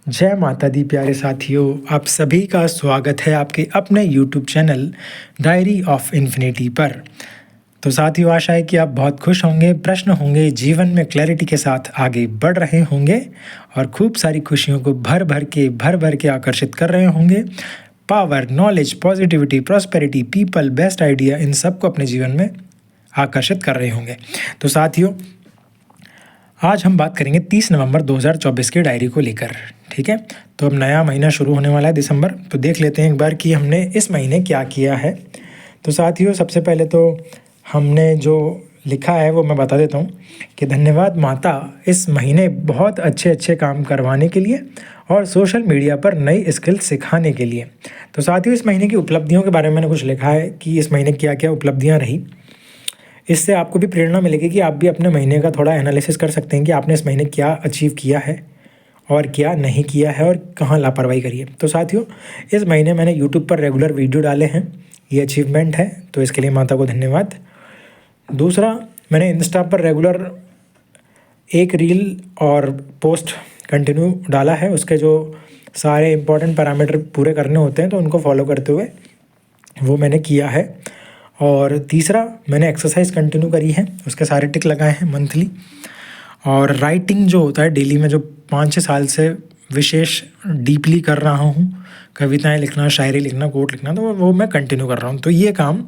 जय माता दी प्यारे साथियों, आप सभी का स्वागत है आपके अपने YouTube channel diary of infinity पर। तो साथियों, आशा है कि आप बहुत खुश होंगे, प्रश्न होंगे, जीवन में क्लैरिटी के साथ आगे बढ़ रहे होंगे और खूब सारी खुशियों को भर भर के आकर्षित कर रहे होंगे। Power, knowledge, positivity, prosperity, people, best idea, इन सबको अपने जीवन में आकर्षित कर रहे होंगे। तो साथियों, आज हम बात करेंगे 30 नवंबर 2024 की डायरी को लेकर। ठीक है, तो अब नया महीना शुरू होने वाला है दिसंबर, तो देख लेते हैं एक बार कि हमने इस महीने क्या किया है। तो साथियों, सबसे पहले तो हमने जो लिखा है वो मैं बता देता हूँ कि धन्यवाद माता इस महीने बहुत अच्छे अच्छे काम करवाने के लिए और सोशल मीडिया पर नई स्किल सिखाने के लिए। तो साथियों, इस महीने की उपलब्धियों के बारे में मैंने कुछ लिखा है कि इस महीने क्या क्या उपलब्धियाँ रही। इससे आपको भी प्रेरणा मिलेगी कि आप भी अपने महीने का थोड़ा एनालिसिस कर सकते हैं कि आपने इस महीने क्या अचीव किया है और क्या नहीं किया है और कहाँ लापरवाही करी है। तो साथियों, इस महीने मैंने यूट्यूब पर रेगुलर वीडियो डाले हैं, ये अचीवमेंट है, तो इसके लिए माता को धन्यवाद। दूसरा, मैंने इंस्टा पर रेगुलर एक रील और पोस्ट कंटिन्यू डाला है, उसके जो सारे इंपॉर्टेंट पैरामीटर पूरे करने होते हैं तो उनको फॉलो करते हुए वो मैंने किया है। और तीसरा, मैंने एक्सरसाइज कंटिन्यू करी है, उसके सारे टिक लगाए हैं मंथली। और राइटिंग जो होता है डेली में, जो 5-6 साल से विशेष डीपली कर रहा हूँ, कविताएं लिखना, शायरी लिखना, कोट लिखना, तो वो मैं कंटिन्यू कर रहा हूँ। तो ये काम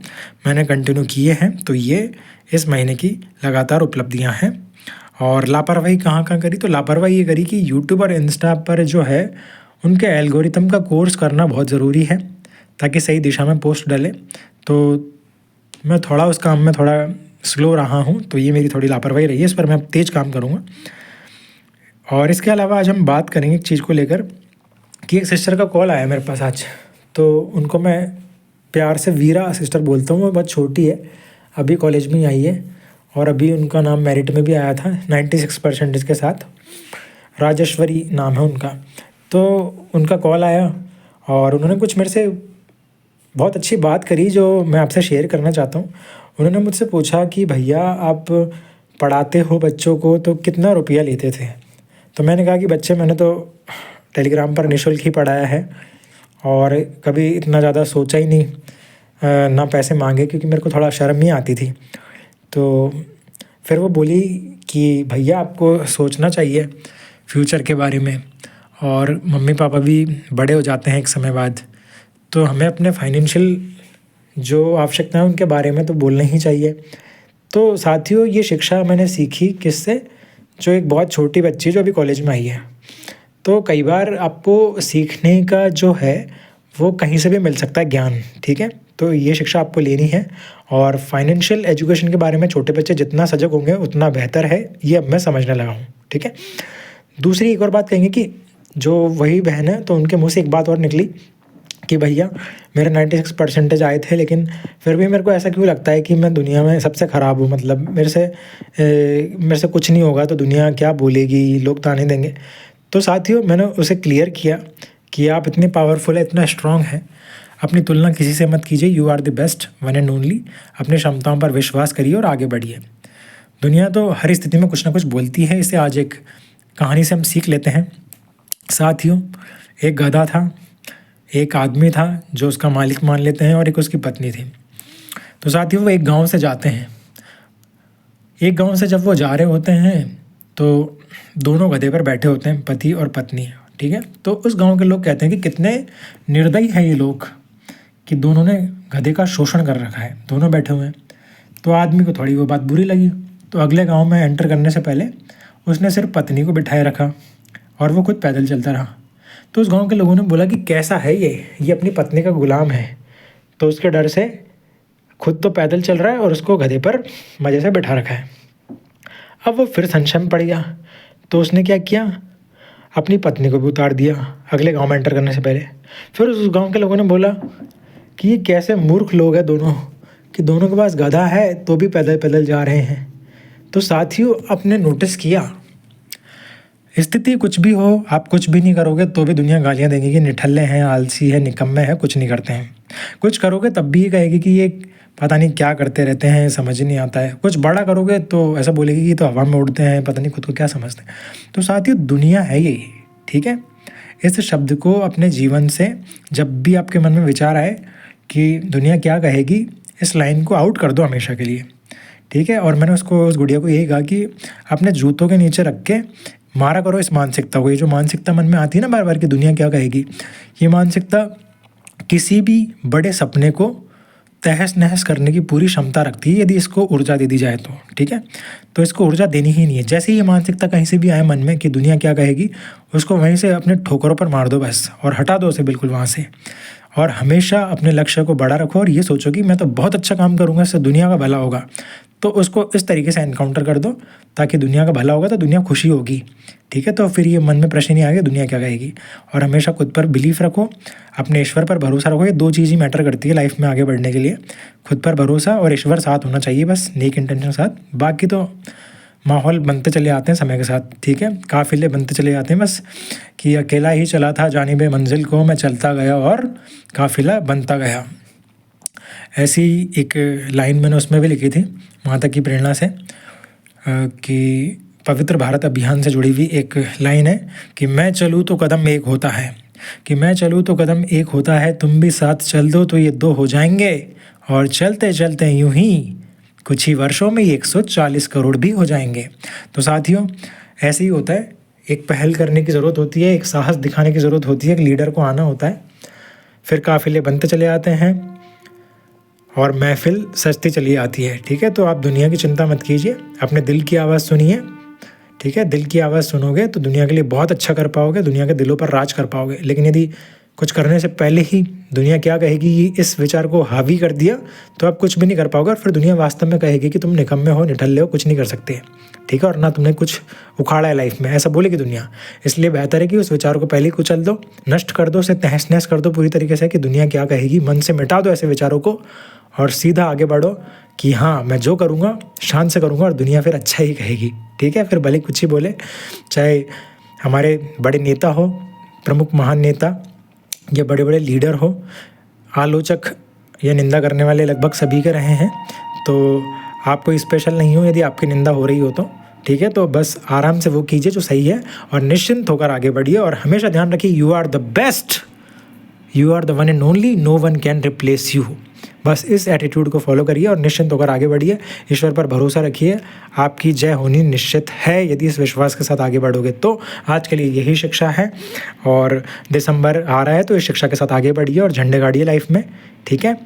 मैंने कंटिन्यू किए हैं, तो ये इस महीने की लगातार उपलब्धियाँ हैं। और लापरवाही कहाँ कहाँ करी, तो लापरवाही ये करी कि यूट्यूब और इंस्टा पर जो है उनके एल्गोरिथम का कोर्स करना बहुत ज़रूरी है ताकि सही दिशा में पोस्ट डले। तो मैं थोड़ा उस काम में थोड़ा स्लो रहा हूँ, तो ये मेरी थोड़ी लापरवाही रही है, इस पर मैं तेज़ काम करूँगा। और इसके अलावा आज हम बात करेंगे एक चीज़ को लेकर कि एक सिस्टर का कॉल आया मेरे पास आज, तो उनको मैं प्यार से वीरा सिस्टर बोलता हूँ। वो बहुत छोटी है, अभी कॉलेज में ही आई है और अभी उनका नाम मेरिट में भी आया था 96% के साथ। राजेश्वरी नाम है उनका। तो उनका कॉल आया और उन्होंने कुछ मेरे से बहुत अच्छी बात करी जो मैं आपसे शेयर करना चाहता हूँ। उन्होंने मुझसे पूछा कि भैया, आप पढ़ाते हो बच्चों को तो कितना रुपया लेते थे। तो मैंने कहा कि बच्चे मैंने तो टेलीग्राम पर निःशुल्क ही पढ़ाया है और कभी इतना ज़्यादा सोचा ही नहीं ना पैसे मांगे, क्योंकि मेरे को थोड़ा शर्म ही आती थी। तो फिर वो बोली कि भैया, आपको सोचना चाहिए फ्यूचर के बारे में, और मम्मी पापा भी बड़े हो जाते हैं एक समय बाद, तो हमें अपने फाइनेंशियल जो आवश्यकता है उनके बारे में तो बोलना ही चाहिए। तो साथियों, ये शिक्षा मैंने सीखी किससे, जो एक बहुत छोटी बच्ची जो अभी कॉलेज में आई है। तो कई बार आपको सीखने का जो है वो कहीं से भी मिल सकता है ज्ञान, ठीक है। तो ये शिक्षा आपको लेनी है और फाइनेंशियल एजुकेशन के बारे में छोटे बच्चे जितना सजग होंगे उतना बेहतर है, ये अब मैं समझने लगा हूँ, ठीक है। दूसरी एक और बात कहेंगे कि जो वही बहन है, तो उनके मुँह से एक बात और निकली कि भैया, मेरे 96% आए थे, लेकिन फिर भी मेरे को ऐसा क्यों लगता है कि मैं दुनिया में सबसे ख़राब हूँ। मतलब मेरे से कुछ नहीं होगा तो दुनिया क्या बोलेगी, लोग ताने देंगे। तो साथियों, मैंने उसे क्लियर किया कि आप इतने पावरफुल है, इतना स्ट्रांग है, अपनी तुलना किसी से मत कीजिए। You are the best one and only. अपनी क्षमताओं पर विश्वास करिए और आगे बढ़िए। दुनिया तो हर स्थिति में कुछ ना कुछ बोलती है। इसे आज एक कहानी से हम सीख लेते हैं। साथियों, एक गधा था, एक आदमी था जो उसका मालिक मान लेते हैं, और एक उसकी पत्नी थी। तो साथियों, वो एक गांव से जाते हैं। एक गांव से जब वो जा रहे होते हैं तो दोनों गधे पर बैठे होते हैं, पति और पत्नी, ठीक है। तो उस गांव के लोग कहते हैं कि कितने निर्दयी हैं ये लोग कि दोनों ने गधे का शोषण कर रखा है, दोनों बैठे हुए हैं। तो आदमी को थोड़ी वो बात बुरी लगी, तो अगले गाँव में एंटर करने से पहले उसने सिर्फ पत्नी को बिठाए रखा और वो खुद पैदल चलता रहा। तो उस गांव के लोगों ने बोला कि कैसा है ये अपनी पत्नी का गुलाम है, तो उसके डर से खुद तो पैदल चल रहा है और उसको गधे पर मज़े से बैठा रखा है। अब वो फिर संशय में पड़ गया, तो उसने क्या किया, अपनी पत्नी को भी उतार दिया अगले गांव में एंटर करने से पहले। फिर उस गांव के लोगों ने बोला कि ये कैसे मूर्ख लोग हैं दोनों, कि दोनों के पास गधा है तो भी पैदल पैदल जा रहे हैं। तो साथियों, आपने नोटिस किया, स्थिति कुछ भी हो, आप कुछ भी नहीं करोगे तो भी दुनिया गालियाँ देगी कि निठल्ले हैं, आलसी है, निकम्मे हैं, कुछ नहीं करते हैं। कुछ करोगे तब भी ये कहेगी कि ये पता नहीं क्या करते रहते हैं, समझ ही नहीं आता है। कुछ बड़ा करोगे तो ऐसा बोलेगी कि तो हवा में उड़ते हैं, पता नहीं खुद को क्या समझते हैं। तो साथियों, दुनिया है यही, ठीक है। इस शब्द को अपने जीवन से जब भी आपके मन में विचार आए कि दुनिया क्या कहेगी, इस लाइन को आउट कर दो हमेशा के लिए, ठीक है। और मैंने उसको, उस गुड़िया को यही कहा कि अपने जूतों के नीचे रख के मारा करो इस मानसिकता को। ये जो मानसिकता मन में आती है ना बार बार कि दुनिया क्या कहेगी, ये मानसिकता किसी भी बड़े सपने को तहस नहस करने की पूरी क्षमता रखती है यदि इसको ऊर्जा दे दी जाए तो, ठीक है। तो इसको ऊर्जा देनी ही नहीं है। जैसे ही ये मानसिकता कहीं से भी आए मन में कि दुनिया क्या कहेगी, उसको वहीं से अपने ठोकरों पर मार दो बस, और हटा दो उसे बिल्कुल वहाँ से। और हमेशा अपने लक्ष्य को बड़ा रखो और ये सोचो कि मैं तो बहुत अच्छा काम करूँगा, इससे दुनिया का भला होगा। तो उसको इस तरीके से एनकाउंटर कर दो ताकि दुनिया का भला होगा तो दुनिया खुशी होगी, ठीक है। तो फिर ये मन में प्रश्न नहीं आएगा दुनिया क्या कहेगी। और हमेशा खुद पर बिलीफ रखो, अपने ईश्वर पर भरोसा रखो। ये दो चीज़ ही मैटर करती है लाइफ में आगे बढ़ने के लिए, खुद पर भरोसा और ईश्वर साथ होना चाहिए, बस नेक इंटेंशन साथ। बाकी तो माहौल बनते चले आते हैं समय के साथ, ठीक है, काफिले बनते चले जाते हैं बस, कि अकेला ही चला था जानिबे मंजिल को, मैं चलता गया और काफिला बनता गया। ऐसी एक लाइन मैंने उसमें भी लिखी थी माता की प्रेरणा से, कि पवित्र भारत अभियान से जुड़ी हुई एक लाइन है कि मैं चलूँ तो कदम एक होता है, कि मैं चलूँ तो कदम एक होता है, तुम भी साथ चल दो तो ये दो हो जाएंगे, और चलते चलते यूं ही कुछ ही वर्षों में 140 करोड़ भी हो जाएंगे। तो साथियों, ऐसे ही होता है, एक पहल करने की ज़रूरत होती है, एक साहस दिखाने की ज़रूरत होती है, एक लीडर को आना होता है, फिर काफिले बनते चले आते हैं और महफिल सजती चली आती है, ठीक है। तो आप दुनिया की चिंता मत कीजिए, अपने दिल की आवाज़ सुनिए, ठीक है। दिल की आवाज़ सुनोगे तो दुनिया के लिए बहुत अच्छा कर पाओगे, दुनिया के दिलों पर राज कर पाओगे। लेकिन यदि कुछ करने से पहले ही दुनिया क्या कहेगी इस विचार को हावी कर दिया तो आप कुछ भी नहीं कर पाओगे, और फिर दुनिया वास्तव में कहेगी कि तुम निकम्मे हो, निठल्ले हो, कुछ नहीं कर सकते, ठीक है, और ना तुमने कुछ उखाड़ा है लाइफ में, ऐसा बोलेगी दुनिया। इसलिए बेहतर है कि उस विचार को पहले ही कुचल दो, नष्ट कर दो, उसे तहस नहस कर दो पूरी तरीके से कि दुनिया क्या कहेगी, मन से मिटा दो ऐसे विचारों को और सीधा आगे बढ़ो कि हाँ मैं जो करूँगा शान से करूँगा और दुनिया फिर अच्छा ही कहेगी, ठीक है। फिर भले कुछ ही बोले, चाहे हमारे बड़े नेता हो, प्रमुख महान नेता, या बड़े बड़े लीडर हो, आलोचक या निंदा करने वाले लगभग सभी के रहे हैं। तो आप कोई स्पेशल नहीं हो यदि आपकी निंदा हो रही हो तो, ठीक है। तो बस आराम से वो कीजिए जो सही है और निश्चिंत होकर आगे बढ़िए, और हमेशा ध्यान रखिए you are the best, you are the one and only, no one can replace you. बस इस एटीट्यूड को फॉलो करिए और निश्चिंत होकर आगे बढ़िए, ईश्वर पर भरोसा रखिए, आपकी जय होनी निश्चित है यदि इस विश्वास के साथ आगे बढ़ोगे तो। आज के लिए यही शिक्षा है, और दिसंबर आ रहा है तो इस शिक्षा के साथ आगे बढ़िए और झंडे गाड़िए लाइफ में, ठीक है।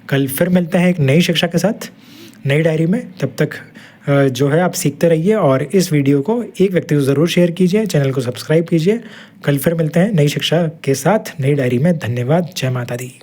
कल फिर मिलते हैं एक नई शिक्षा के साथ, नई डायरी में। तब तक जो है आप सीखते रहिए और इस वीडियो को एक व्यक्ति को ज़रूर शेयर कीजिए, चैनल को सब्सक्राइब कीजिए। कल फिर मिलते हैं नई शिक्षा के साथ, नई डायरी में। धन्यवाद। जय माता दी।